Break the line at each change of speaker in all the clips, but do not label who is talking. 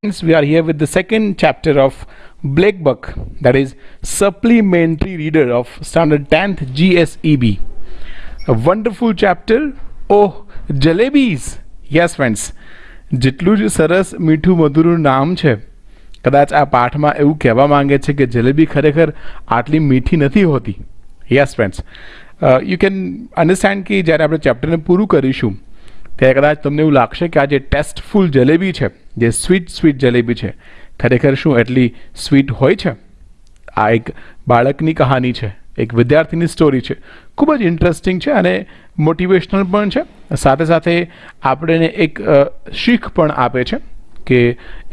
We are here with the second chapter of Black Book, that is Supplementary Reader of Standard 10th GSEB. A wonderful chapter. Oh, Jalebis! Yes, friends. જેટલું જ સરસ મીઠું મધુરું નામ છે, કદાચ આ પાઠમાં એવું કહેવા માંગે છે કે જલેબી ખરેખર આટલી મીઠી નથી હોતી. Yes friends, you can understand કે જ્યારે આપણે ચેપ્ટરને પૂરું કરીશું ત્યારે કદાચ તમને એવું લાગશે કે આ જે ટેસ્ટફુલ જલેબી છે, જે સ્વીટ જલેબી છે, ખરેખર શું એટલી સ્વીટ હોય છે? આ એક બાળકની કહાની છે, એક વિદ્યાર્થીની સ્ટોરી છે, ખૂબ જ ઇન્ટરેસ્ટિંગ છે અને મોટિવેશનલ પણ છે. સાથે સાથે આપણને એક શીખ પણ આપે છે કે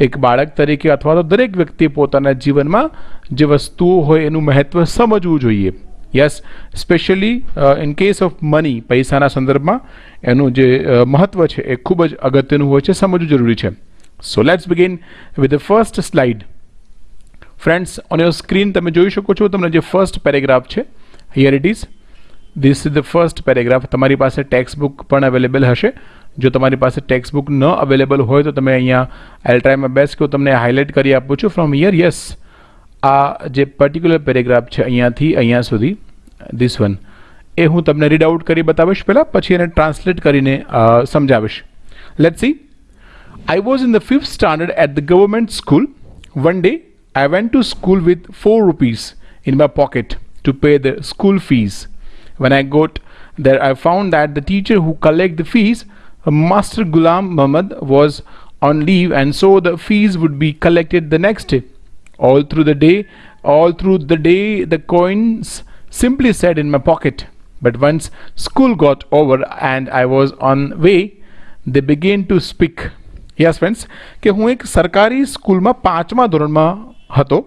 એક બાળક તરીકે અથવા તો દરેક વ્યક્તિ પોતાના જીવનમાં જે વસ્તુઓ હોય એનું મહત્ત્વ સમજવું જોઈએ. Yes, specially in case of money, પૈસાના સંદર્ભમાં એનું જે મહત્ત્વ છે એ ખૂબ જ અગત્યનું હોય છે, સમજવું જરૂરી છે. So let's begin with the first slide. Friends, on your screen તમે જોઈ શકો છો તમને જે ફર્સ્ટ પેરેગ્રાફ છે, here it is. This is the first paragraph. તમારી પાસે ટેક્સ્ટ બુક પણ અવેલેબલ હશે. જો તમારી પાસે ટેક્સ્ટ બુક ન અવેલેબલ હોય તો તમે અહીંયા આઈ ટ્રાય માય બેસ્ટ કે હું તમને હાઇલાઇટ કરી આપું છું ફ્રોમ હિયર. યસ, આ જે પર્ટિક્યુલર પેરેગ્રાફ છે અહીંયાથી અહીંયા સુધી, ધીસ વન, એ હું તમને રીડ આઉટ કરી બતાવીશ પહેલાં, પછી એને ટ્રાન્સલેટ કરીને સમજાવીશ. Let's see. I was in the 5th standard at the government school. One day, I went to school with 4 rupees in my pocket to pay the school fees. When I got there, I found that the teacher who collected the fees, Master Ghulam Muhammad, was on leave, and so the fees would be collected the next day. All through the day, the coins simply sat in my pocket. But once school got over and I was on way, they began to speak. Yes friends, કે હું એક સરકારી સ્કૂલમાં 5મા ધોરણમાં હતો.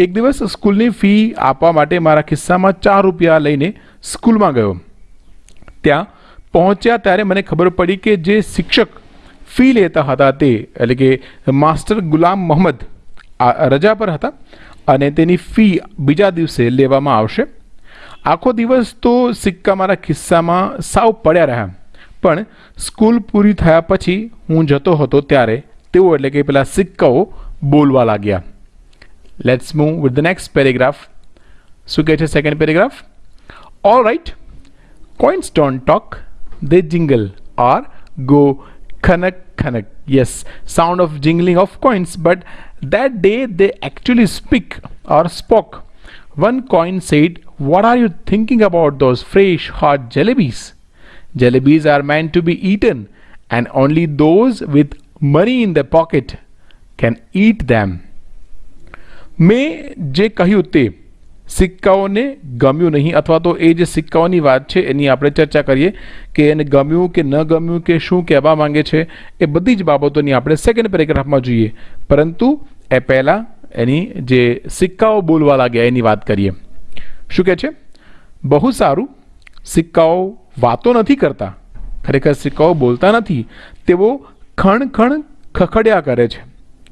એક દિવસ સ્કૂલની ફી આપવા માટે મારા ખિસ્સામાં 4 રૂપિયા લઈને સ્કૂલમાં ગયો. ત્યાં પહોંચ્યા ત્યારે મને ખબર પડી કે જે શિક્ષક ફી લેતા હતા તે એટલે કે માસ્ટર ગુલામ મોહમ્મદ રજા પર હતા અને તેની ફી બીજા દિવસે લેવામાં આવશે. આખો દિવસ તો સિક્કા મારા ખિસ્સામાં સાવ પડ્યા રહ્યા, પણ સ્કૂલ પૂરી થયા પછી હું જતો હતો ત્યારે તેઓ એટલે કે પેલા સિક્કાઓ બોલવા લાગ્યા. Let's move with the next paragraph. શું કહે છે second paragraph? All right, coins don't talk, they jingle or go ખનક ખનક. Yes, sound of jingling of coins, but that day they actually speak or spoke. One coin said, "What are you thinking about those fresh hot jalebis? Jalebis are meant to be eaten, and only those with money in their pocket can eat them." મેં જે કહ્યું તે સિક્કાઓને ગમ્યું નહીં, અથવા તો એ જે સિક્કાઓની વાત છે એની આપણે ચર્ચા કરીએ કે એને ગમ્યું કે ન ગમ્યું કે શું કહેવા માંગે છે, એ બધી જ બાબતોની આપણે સેકન્ડ પેરેગ્રાફમાં જોઈએ. પરંતુ એ પહેલાં એની જે સિક્કાઓ બોલવા લાગ્યા એની વાત કરીએ. શું કહે છે? બહુ સારું, સિક્કાઓ વાતો નથી કરતા, ખરેખર સિક્કાઓ બોલતા નથી, તેઓ ખણ ખણ ખખડ્યા કરે છે.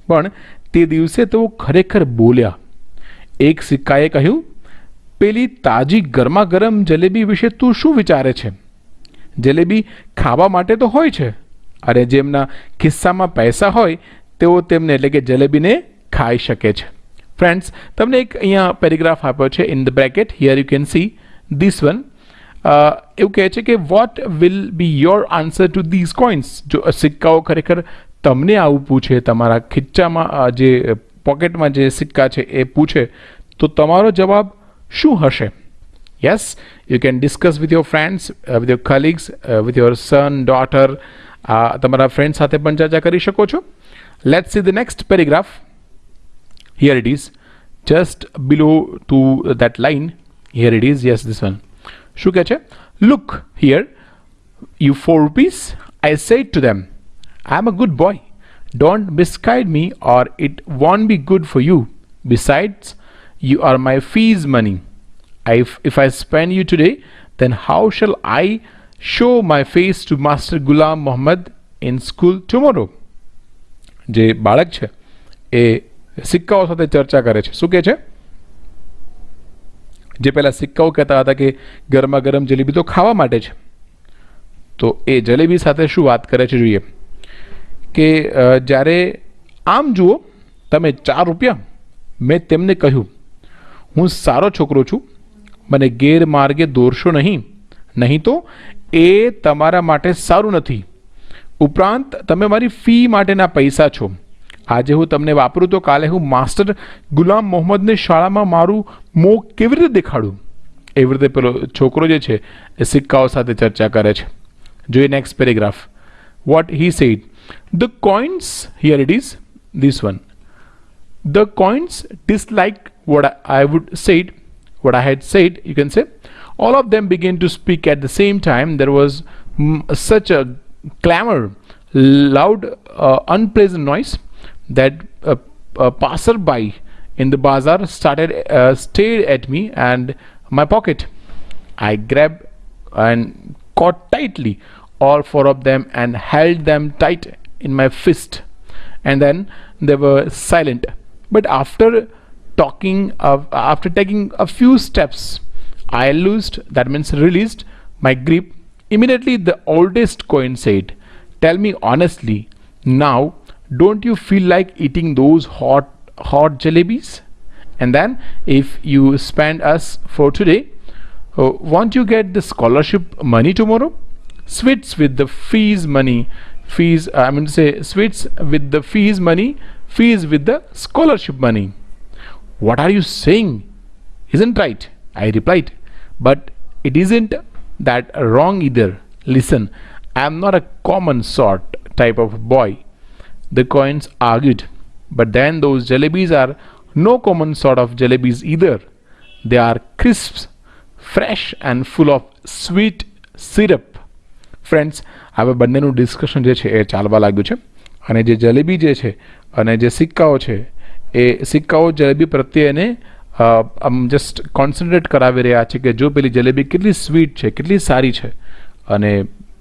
પણ તે દિવસે તેઓ ખરેખર બોલ્યા. એક સિક્કાએ કહ્યું, પેલી તાજી ગરમા ગરમ જલેબી વિશે તું શું વિચારે છે? જલેબી ખાવા માટે તો હોય છે, અને જેમના ખિસ્સામાં પૈસા હોય તેઓ તેમને એટલે કે જલેબીને ખાઈ શકે છે. ફ્રેન્ડ્સ, તમને એક અહીંયા પેરેગ્રાફ આપ્યો છે in the bracket. Here you can see this one. એવું કહે છે કે what will be your answer to these coins. જો સિક્કાઓ ખરેખર તમને આવું પૂછે, તમારા ખિસ્સામાં જે પોકેટમાં જે સિક્કા છે એ પૂછે, તો તમારો જવાબ શું હશે? Yes, you can discuss with your friends, with your colleagues, with your son, daughter. તમારા ફ્રેન્ડ સાથે પણ ચર્ચા કરી શકો છો. Let's see the next paragraph. Here it is, just below to that line. Here it is. Yes, this one. શું કહે છે? Look here, you 4 rupees. I said to them, I'm a good boy. Don't misguide me or it won't be good for you. Besides, you are my fees money. If I spend you today, then how shall I show my face to Master Ghulam Muhammad in school tomorrow? જે બાળક છે એ સિક્કાઓ સાથે ચર્ચા કરે છે. શું કહે છે? જે પહેલાં સિક્કાઓ કહેતા હતા કે ગરમા ગરમ જલેબી તો ખાવા માટે છે, તો એ જલેબી સાથે શું વાત કરે છે જોઈએ કે જ્યારે આમ જુઓ, તમે 4 રૂપિયા. મેં તેમને કહ્યું, હું સારો છોકરો છું, મને ગેરમાર્ગે દોરશો નહીં, નહીં તો એ તમારા માટે સારું નથી. ઉપરાંત તમે મારી ફી માટેના પૈસા છો. આજે હું તમને વાપરું તો કાલે હું માસ્ટર ગુલામ મોહમ્મદને શાળામાં મારું મોં કેવી રીતે દેખાડું? એવી રીતે પેલો છોકરો જે છે એ સિક્કાઓ સાથે ચર્ચા કરે છે. જોઈએ next paragraph. What he said, the coins, here it is this one, the coins disliked what I would said, what I had said, you can say. All of them began to speak at the same time. There was such a clamor, loud, unpleasant noise that a passerby in the bazaar stared at me and my pocket. I grabbed and caught tightly all 4 of them and held them tight in my fist. And then they were silent. But after taking a few steps, I loosed, that means released, my grip. Immediately the oldest coin said, "Tell me honestly, now don't you feel like eating those hot jalebis? And then if you spend us for today, won't you get the scholarship money tomorrow? Sweets with the fees money. Sweets with the fees money, fees with the scholarship money." What are you saying? Isn't right, I replied. But it isn't that wrong either. Listen, I am not a common sort type of boy, the coins argued. But then those jalebis are no common sort of jalebis either. They are crisp, fresh and full of sweet syrup. Friends, હવે બંનેનું discussion જે છે એ ચાલવા લાગ્યું છે અને જે જલેબી જે છે અને જે સિક્કાઓ છે એ સિક્કાઓ જલેબી પ્રત્યે એને આમ જસ્ટ કોન્સન્ટ્રેટ કરાવી રહ્યા છે કે જો પેલી જલેબી કેટલી સ્વીટ છે, કેટલી સારી છે, અને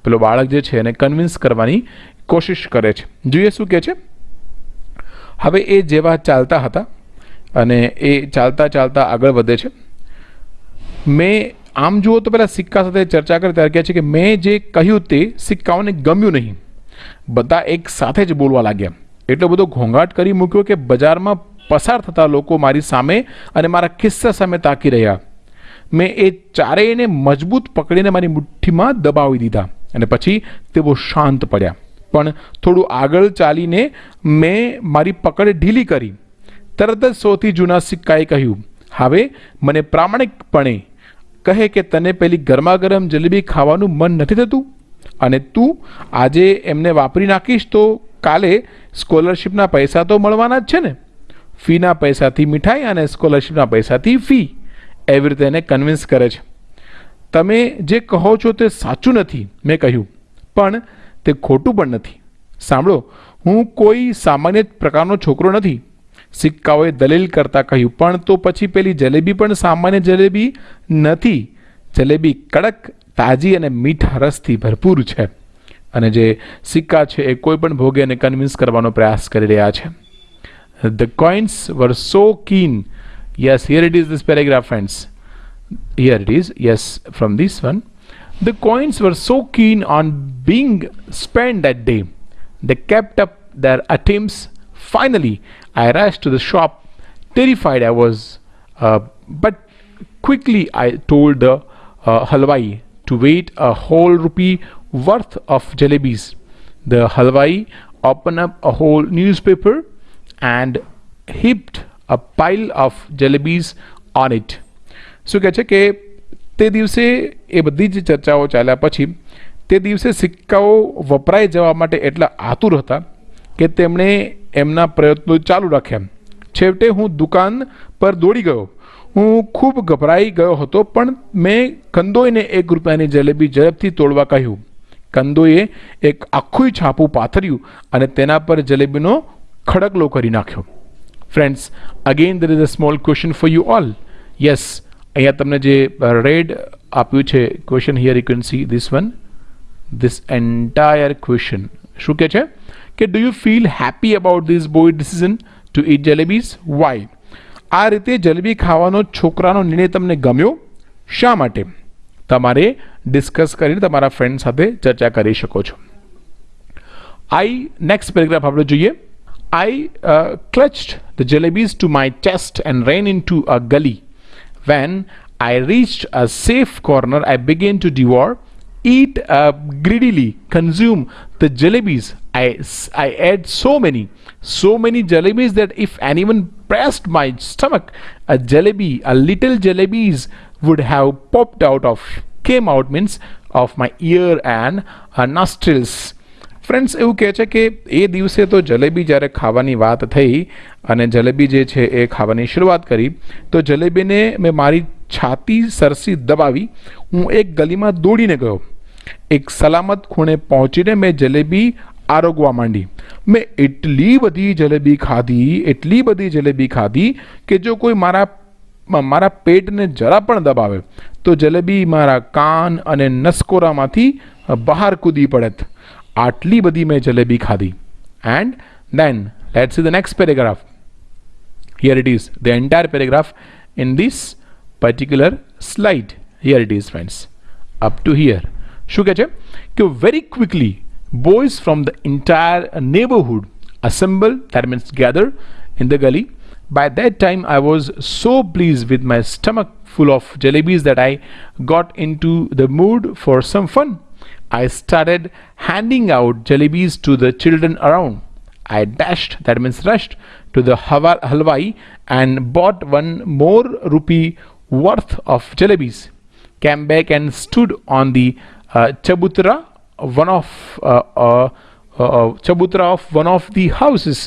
પેલો બાળક જે છે એને કન્વિન્સ કરવાની કોશિશ કરે છે. જોઈએ શું કહે છે. હવે એ જેવા ચાલતા હતા અને એ ચાલતા ચાલતા આગળ વધે છે. મેં આમ જુઓ તો પેલા સિક્કા સાથે ચર્ચા કરે ત્યારે કહે છે કે મેં જે કહ્યું તે સિક્કાઓને ગમ્યું નહીં. બધા એક સાથે જ બોલવા લાગ્યા. એટલો બધો ઘોંઘાટ કરી મૂક્યો કે બજારમાં પસાર થતા લોકો મારી સામે અને મારા ખિસ્સા સામે તાકી રહ્યા. મેં એ ચારેયને મજબૂત પકડીને મારી મુઠ્ઠીમાં દબાવી દીધા અને પછી તેઓ શાંત પડ્યા. પણ થોડું આગળ ચાલીને મેં મારી પકડ ઢીલી કરી. તરત જ સૌથી જૂના સિક્કાએ કહ્યું, હવે મને પ્રામાણિકપણે કહે કે તને પેલી ગરમાગરમ જલેબી ખાવાનું મન નથી થતું અને તું આજે એમને વાપરી નાખીશ તો કાલે સ્કોલરશિપના પૈસા તો મળવાના જ છે ને. ફીના પૈસાથી મીઠાઈ અને સ્કોલરશિપના પૈસાથી ફી. એવી રીતે એને કન્વિન્સ કરે છે. તમે જે કહો છો તે સાચું નથી, મેં કહ્યું, પણ તે ખોટું પણ નથી. સાંભળો, હું કોઈ સામાન્ય પ્રકારનો છોકરો નથી. સિક્કાઓએ દલીલ કરતા કહ્યું, પણ તો પછી પેલી જલેબી પણ સામાન્ય જલેબી નથી. જલેબી કડક, તાજી અને મીઠા રસથી ભરપૂર છે. અને જે સિક્કા છે એ કોઈ પણ ભોગે એને કન્વિન્સ કરવાનો પ્રયાસ કરી રહ્યા છે. The coins were so keen. Yes, here it is, this paragraph, friends. Here it is, yes, from this one. The coins were so keen on being spent that day. They kept up their attempts. Finally, I rushed to the shop, terrified I was, but quickly I told the halwai to wait a whole rupee worth of jalebis. The halwai opened up a whole newspaper and heaped a pile of jalebis on it. શું કહે છે કે તે દિવસે એ બધી જ ચર્ચાઓ ચાલ્યા પછી તે દિવસે સિક્કાઓ વપરાઈ જવા માટે એટલા આતુર હતા કે તેમણે એમના પ્રયત્નો ચાલુ રાખ્યા. છેવટે હું દુકાન પર દોડી ગયો. હું ખૂબ ગભરાઈ ગયો હતો, પણ મેં કંદોઈને 1 રૂપિયાની જલેબી ઝડપથી તોડવા કહ્યું. કંદોએ એક આખું છાપું પાથર્યું અને તેના પર જલેબીનો ખડકલો કરી નાખ્યો. Friends, again there is a small question for you all. Yes, અહીંયા તમને જે રેડ આપ્યું છે question, here you can see this one, this entire question. શું કહે છે કે do you feel happy about this boy decision to eat jalebis? Why? આ રીતે જલેબી ખાવાનો છોકરાનો નિર્ણય તમને ગમ્યો? શા માટે? તમારે ડિસ્કસ કરીને તમારા ફ્રેન્ડ સાથે ચર્ચા કરી શકો છો. નેક્સ્ટ પેરેગ્રાફ આપણે જોઈએ. I clutched the jalebis to my chest and ran into a gully. When I reached a safe corner, I began to devour, eat greedily, consume the jalebis. I ate so many jalebis that if anyone pressed my stomach, a little jalebis would have popped out of, came out means of my ear and nostrils. Friends એવું કહે છે કે એ દિવસે તો જલેબી જ્યારે ખાવાની વાત થઈ અને જલેબી જે છે એ ખાવાની શરૂઆત કરી તો જલેબીને મેં મારી છાતી સરસી દબાવી હું એક ગલીમાં દોડીને ગયો. એક સલામત ખૂણે પહોંચીને મેં જલેબી આરોગવા માંડી. મેં એટલી બધી જલેબી ખાધી કે જો કોઈ મારા પેટને જરા પણ દબાવે તો જલેબી મારા કાન અને નસકોરામાંથી બહાર કૂદી પડત. આટલી બધી મેં જલેબી ખાધી. And then let's see the next paragraph. Here it is, the entire paragraph in this particular slide. Here it is, friends, up to here. શું કહે છે કે very quickly boys from the entire neighborhood assemble, that means gather in the gully. By that time I was so pleased with my stomach full of jalebis that I got into the mood for some fun. I started handing out jalebis to the children around. I dashed, that means rushed, to the halwai and bought one more rupee worth of jalebis. Came back and stood on the chabutra of one of the houses,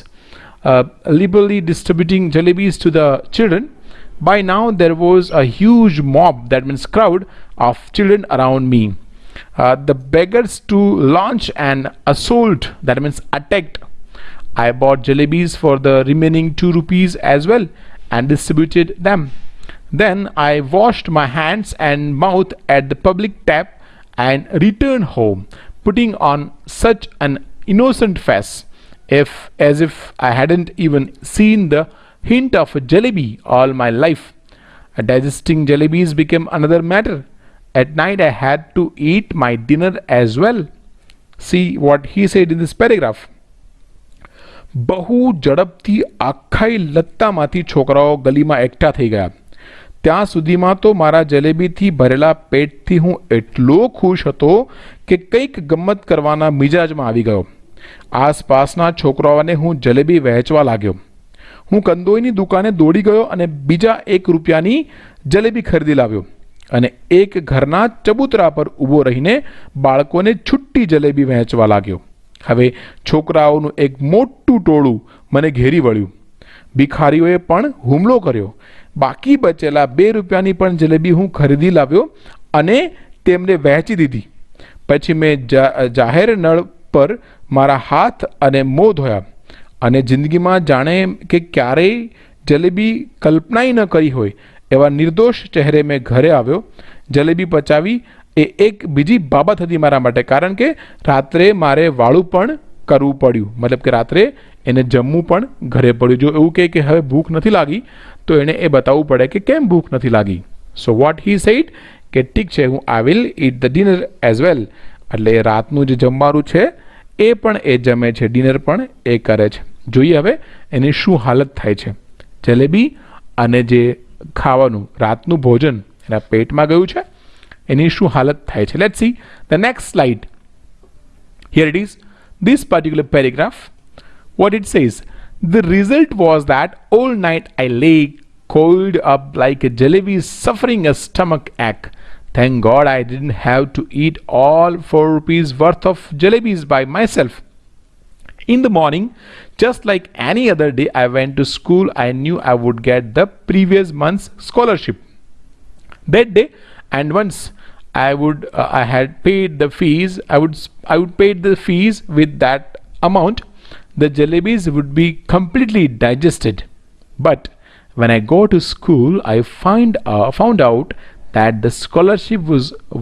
liberally distributing jalebis to the children. By now there was a huge mob, that means crowd, of children around me. The beggars to launch an assault, that means attacked. I bought jalebis for the remaining 2 rupees as well and distributed them. Then I washed my hands and mouth at the public tap and returned home, putting on such an innocent face as if I hadn't even seen the hint of a jalebi all my life. Digesting jalebis became another matter. At night I had to eat my dinner as well. See what he said in this paragraph. બહુ ઝડપથી આખાઈ લત્તામાંથી છોકરાઓ ગલીમાં એકઠા થઈ ગયા. ત્યાં સુધીમાં તો મારા જલેબીથી ભરેલા પેટથી હું એટલો ખુશ હતો કે કંઈક ગમ્મત કરવાના મિજાજમાં આવી ગયો. આસપાસના છોકરાઓને હું જલેબી વહેંચવા લાગ્યો. હું કંદોઈની દુકાને દોડી ગયો અને બીજા 1 રૂપિયાની જલેબી ખરીદી લાવ્યો અને એક ઘરના ચબૂતરા પર ઊભો રહીને બાળકોને છૂટી જલેબી વહેંચવા લાગ્યો. હવે છોકરાઓનું એક મોટું ટોળું મને ઘેરી વળ્યું. ભિખારીઓએ પણ હુમલો કર્યો. બાકી બચેલા 2 રૂપિયાની પણ જલેબી હું ખરીદી લાવ્યો અને તેમને વહેંચી દીધી. પછી મેં જાહેર નળ પર મારા હાથ અને મોં ધોયા અને જિંદગીમાં જાણે કે ક્યારેય જલેબી કલ્પનાય ન કરી હોય એવા નિર્દોષ ચહેરે મેં ઘરે આવ્યો. જલેબી પચાવી એ એક બીજી બાબત હતી મારા માટે, કારણ કે રાત્રે મારે વાળું પણ કરવું પડ્યું, મતલબ કે રાત્રે એને જમવું પણ ઘરે પડ્યું. જો એવું કહે કે હવે ભૂખ નથી લાગી તો એણે એ બતાવવું પડે કે કેમ ભૂખ નથી લાગી. સો વોટ હી સેડ કે ઠીક છે, હું I will it the dinner as well. એટલે રાતનું જે જમવાનું છે એ પણ એ જમે છે, ડિનર પણ એ કરે છે. જોઈએ હવે એની શું હાલત થાય છે. જલેબી અને જે ખાવાનું રાતનું ભોજન એના પેટમાં ગયું છે, એની શું હાલત થાય છે. Let's see the next slide. Here it is this particular paragraph. What it says: the result was that all night I lay coiled up like a jalebi, suffering a stomach ache. Thank God I didn't have to eat all 4 rupees worth of jalebis by myself. In the morning, just like any other day, I went to school. I knew I would get the previous month's scholarship that day, and once I had paid the fees, I would pay the fees with that amount. The jalebis would be completely digested. But when I go to school, I found out that the scholarship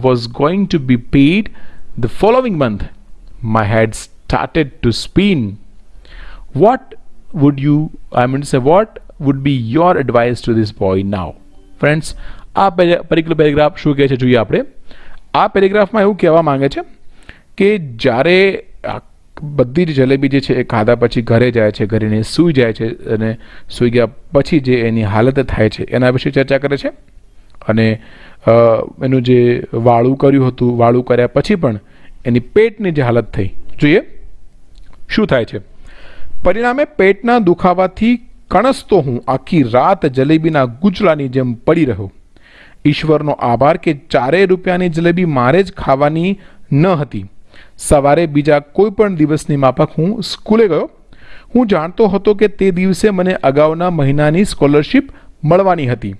was going to be paid the following month. My head started to spin. What would be your advice to this boy now? Friends, આ particular paragraph શું કહે છે જોઈએ આપણે. આ પેરેગ્રાફમાં એવું કહેવા માંગે છે કે જ્યારે બધી જ જલેબી જે છે એ ખાધા પછી ઘરે જાય છે, ઘરે સૂઈ જાય છે અને સૂઈ ગયા પછી જે એની હાલત થાય છે એના વિશે ચર્ચા કરે છે. અને એનું જે વાળું કર્યું હતું, વાળું કર્યા પછી પણ એની પેટની જે હાલત થઈ, જોઈએ શું થાય છે. પરિણામે પેટના દુખાવાથી કણસતો હું આખી રાત જલેબીના ગુચલાની જેમ પડી રહ્યો. ઈશ્વરનો આભાર કે 4 રૂપિયાની જલેબી મારે જ ખાવાની ન હતી. સવારે બીજા કોઈ પણ દિવસની માફક હું સ્કૂલે ગયો. હું જાણતો હતો કે તે દિવસે મને અગાઉના મહિનાની સ્કોલરશિપ મળવાની હતી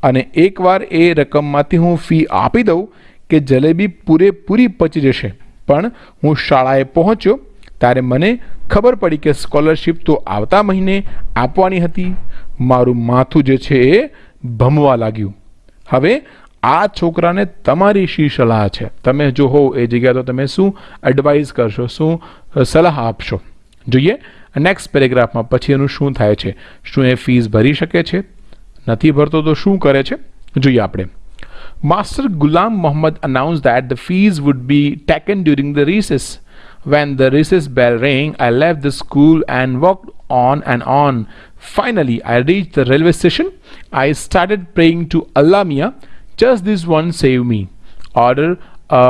અને એકવાર એ રકમમાંથી હું ફી આપી દઉં કે જલેબી પૂરેપૂરી પચી જશે. પણ હું શાળાએ પહોંચ્યો ત્યારે મને ખબર પડી કે સ્કોલરશિપ તો આવતા મહિને આપવાની હતી. મારું માથું જે છે એ ભમવા લાગ્યું. હવે આ છોકરાને તમારી શી સલાહ છે? તમે જો હો એ જગ્યા તો તમે શું એડવાઇસ કરશો, શું સલાહ આપશો? જોઈએ નેક્સ્ટ પેરેગ્રાફમાં પછી એનું શું થાય છે. શું એ ફીસ ભરી શકે છે? નથી ભરતો તો શું કરે છે? જોઈએ આપણે. Master Ghulam Muhammad announced that the fees would be taken during the recess. When the recess bell rang, I left the school and walked on and on. Finally, I reached the railway station. I started praying to Allah Mia, just this one save me. Order a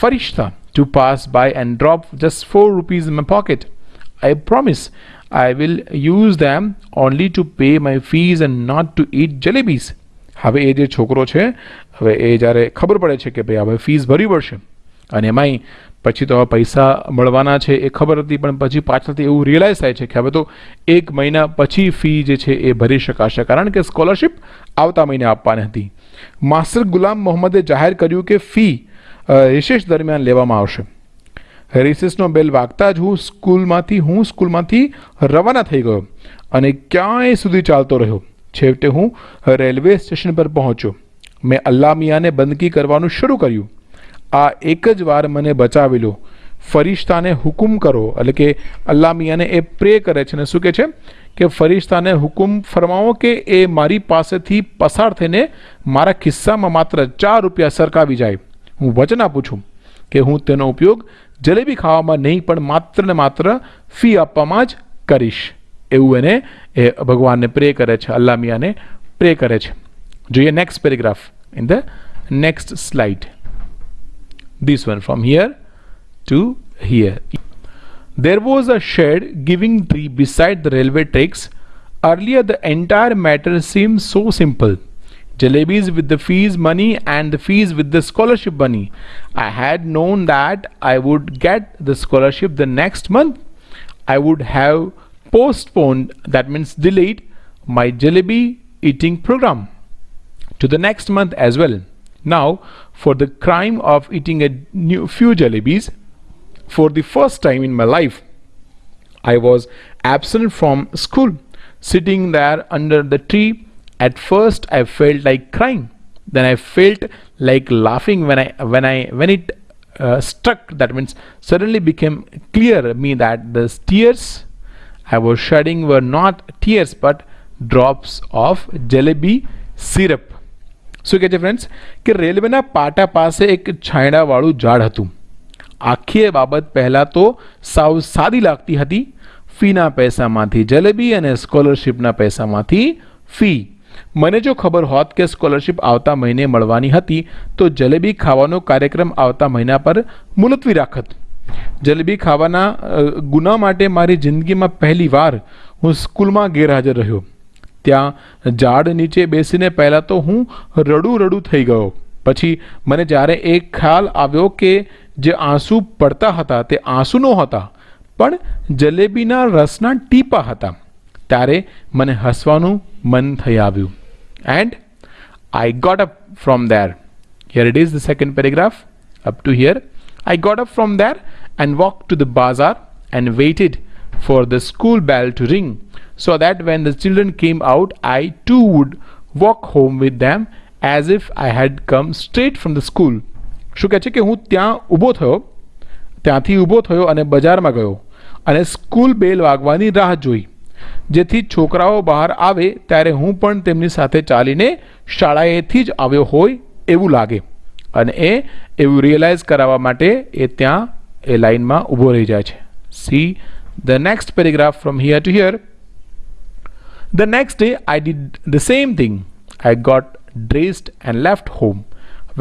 farishta to pass by and drop just 4 rupees in my pocket. I promise I will use them only to pay my fees and not to eat jalebis. હવે એ જે છોકરો છે, હવે એ જ્યારે ખબર પડે છે કે ભાઈ હવે ફીસ ભરવી પડશે અને એમાંય પછી તો હવે પૈસા મળવાના છે એ ખબર હતી, પણ પછી પાછળથી એવું રિયલાઇઝ થાય છે કે હવે તો 1 મહિના પછી ફી જે છે એ ભરી શકાશે, કારણ કે સ્કોલરશિપ આવતા મહિને આપવાની હતી. માસ્ટર ગુલામ મોહમ્મદે જાહેર કર્યું કે ફી રિસેસ દરમિયાન લેવામાં આવશે. રિસેસનો બેલ વાગતા જ હું સ્કૂલમાંથી રવાના થઈ ગયો અને ક્યાંય સુધી ચાલતો રહ્યો. છેવટે હું રેલવે સ્ટેશન પર પહોંચ્યો. મેં અલ્લાહ મિયાને બંદગી કરવાનું શરૂ કર્યું. આ એક જ વાર મને બચાવી લો. ફરિશ્તાને હુકુમ કરો, એટલે કે અલ્લાહ મિયાને એ પ્રે કરે છે અને શું કહે છે કે ફરિશ્તાને હુકુમ ફરમાવો કે એ મારી પાસેથી પસાર થઈને મારા ખિસ્સામાં માત્ર 4 રૂપિયા સરકાવી જાય. હું વચન આપું છું કે હું તેનો ઉપયોગ જલેબી ખાવામાં નહીં પણ માત્ર ને માત્ર ફી આપવામાં જ કરીશ. એવું એને એ ભગવાનને પ્રે કરે છે, અલ્લાહ મિયાને પ્રે કરે છે. જોઈએ next paragraph in the next slide. This one from here to here. There was a shed giving tree beside the railway tracks. Earlier the entire matter seemed so simple. Jalebis with the fees money and the fees with the scholarship money. I had known that I would get the scholarship the next month. I would have postponed, that means delayed, my jalebi eating program to the next month as well. Now, for the crime of eating a few jalebis, for the first time in my life, I was absent from school, sitting there under the tree. At first, I felt like crying. Then I felt like laughing when it struck. That means suddenly became clear me that the tears I was shedding were not tears but drops of jalebi syrup. શું કહે છે friends કે રેલવેના પાટા પાસે એક છાંયડાવાળું ઝાડ હતું. આખી બાબત પહેલાં તો સાવ સાદી લાગતી હતી. ફીના પૈસામાંથી જલેબી અને સ્કોલરશિપના પૈસામાંથી ફી. મને જો ખબર હોત કે સ્કોલરશિપ આવતા મહિને મળવાની હતી તો જલેબી ખાવાનો કાર્યક્રમ આવતા મહિના પર મુલતવી રાખત. જલેબી ખાવાના ગુના માટે મારી જિંદગીમાં પહેલી વાર હું સ્કૂલમાં ગેરહાજર રહ્યો. ત્યાં ઝાડ નીચે બેસીને પહેલાં તો હું રડું થઈ ગયો. પછી મને જ્યારે એક ખ્યાલ આવ્યો કે જે આંસુ પડતા હતા તે આંસુ નહોતા પણ જલેબીના રસના ટીપા હતા, ત્યારે મને હસવાનું મન થઈ આવ્યું. And I got up from there. Here it is, the second paragraph up to here. I got up from there and walked to the bazaar and waited for the school bell to ring, so that when the children came out, I too would walk home with them as if I had come straight from the school. શું કહે છે કે હું ત્યાંથી ઊભો થયો અને બજારમાં ગયો અને સ્કૂલ બેલ વાગવાની રાહ જોઈ, જેથી છોકરાઓ બહાર આવે ત્યારે હું પણ તેમની સાથે ચાલીને શાળાએથી જ આવ્યો હોય એવું લાગે. અને એવું રિયલાઇઝ કરાવવા માટે એ ત્યાં એ લાઇનમાં ઊભો રહી જાય છે. See the next paragraph from here to here. The next day I did the same thing. I got dressed and left home,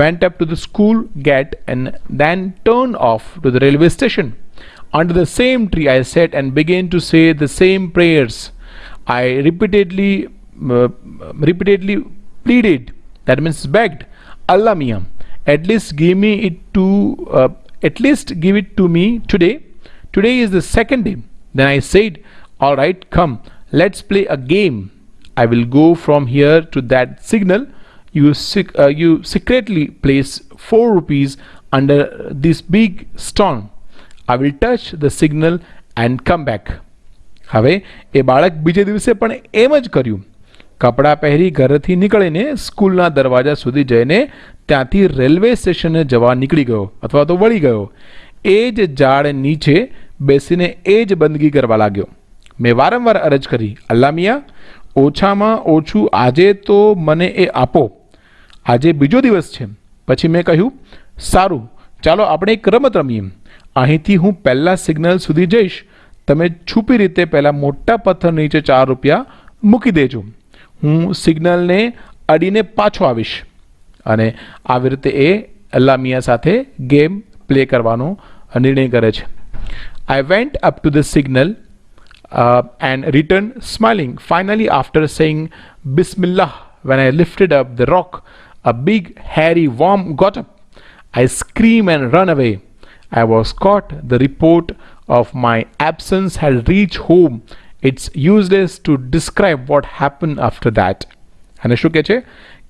went up to the school gate and then turned off to the railway station. Under the same tree I sat and began to say the same prayers. I repeatedly pleaded, that means begged, Allah Mia, at least give it to me today. Today is the second day. Then I said, all right, come, let's play a game. I will go from here to that signal. You secretly place 4 rupees under this big stone. I will touch the signal and come back. હવે એ બાળક બીજે દિવસે પણ એમ જ કર્યું. કપડાં પહેરી ઘરેથી નીકળીને સ્કૂલના દરવાજા સુધી જઈને ત્યાંથી રેલવે સ્ટેશને જવા નીકળી ગયો અથવા તો વળી ગયો. એ જ ઝાડ નીચે બેસીને એ જ બંદગી કરવા લાગ્યો. મેં વારંવાર અરજ કરી, અલ્લા મિયા, ઓછામાં ઓછું આજે તો મને એ આપો. આજે બીજો દિવસ છે. પછી મેં કહ્યું, સારું, ચાલો આપણે એક રમત રમીએ. અહીંથી હું પહેલાં સિગ્નલ સુધી જઈશ. તમે છુપી રીતે પહેલાં મોટા પથ્થર નીચે 4 રૂપિયા મૂકી દેજો. હું સિગ્નલને અડીને પાછો આવીશ. અને આવી રીતે એ અલ્લા મિયા સાથે ગેમ પ્લે કરવાનો નિર્ણય કરે છે. I went up to the signal and returned smiling. Finally, after saying Bismillah, when I lifted up the rock, a big hairy worm got up. I screamed and ran away. I was caught. The report of my absence had reached home. It's useless to describe what happened after that. અને શું કહે છે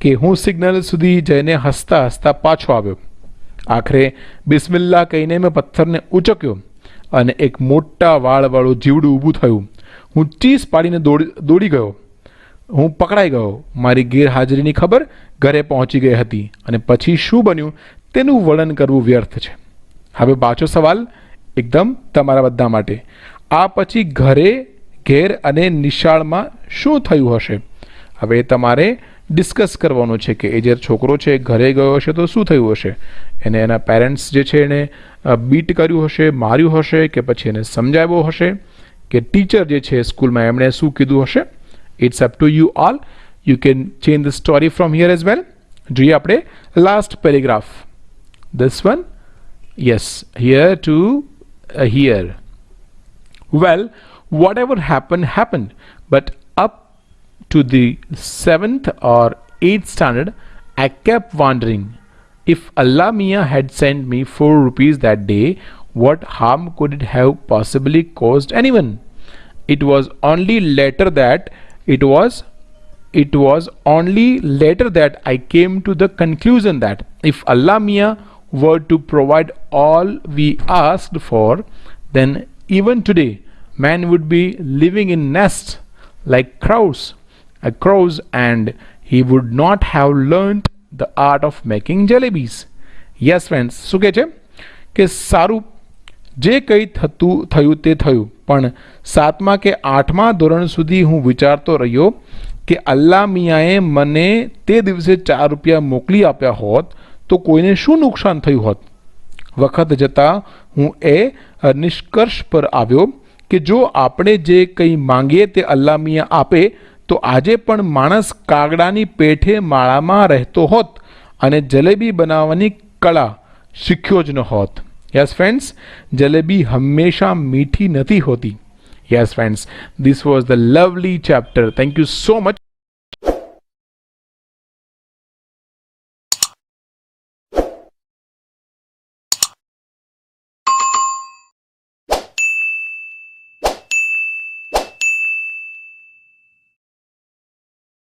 કે હું signal સુધી જઈને હસતા હસતા પાછો આવ્યો. આખરે બિસ્મિલ્લા કહીને મેં પથ્થરને ઉચક્યો અને એક મોટા વાળવાળું જીવડું ઊભું થયું. હું ચીસ પાડીને દોડી ગયો. હું પકડાઈ ગયો. મારી ગેરહાજરીની ખબર ઘરે પહોંચી ગઈ હતી અને પછી શું બન્યું તેનું વર્ણન કરવું વ્યર્થ છે. હવે પાછો સવાલ એકદમ તમારા બધા માટે. આ પછી ઘેર અને નિશાળમાં શું થયું હશે? હવે તમારે ડિસ્કસ કરવાનું છે કે એ જે છોકરો છે ઘરે ગયો હશે તો શું થયું હશે? એને એના પેરેન્ટ્સ જે છે એને બીટ કર્યું હશે, માર્યું હશે, કે પછી એને સમજાવ્યો હશે, કે ટીચર જે છે સ્કૂલમાં એમણે શું કીધું હશે? It's up to you all. You can change the story from here as well. જોઈએ આપણે last paragraph. This one, yes, here to here. Well, whatever happened, but up to the 7th or 8th standard I kept wondering, if Allah Mia had sent me 4 rupees that day, what harm could it have possibly caused anyone? It was only later that I came to the conclusion that if Allah Mia were to provide all we asked for, then even today man would be living in nests like crows, and he would not have learnt the art of making jalebis. Yes friends, શું કહે છે કે સારું, જે કંઈ થયું તે થયું, પણ 7મા કે 8મા ધોરણ સુધી હું વિચારતો રહ્યો કે અલ્લા મિયાએ મને તે દિવસે 4 રૂપિયા મોકલી આપ્યા હોત તો કોઈને શું નુકસાન થયું હોત? વખત જતાં હું એ નિષ્કર્ષ પર આવ્યો કે જો આપણે જે કંઈ માંગીએ તે અલ્લા મિયા આપે તો આજે પણ માણસ કાગડાની પેઠે માળામાં રહેતો હોત અને જલેબી બનાવવાની કળા શીખ્યો જ ન હોત. યસ ફ્રેન્ડ્સ, જલેબી હંમેશા મીઠી નથી હોતી. Yes friends, this was the lovely chapter. Thank you so much.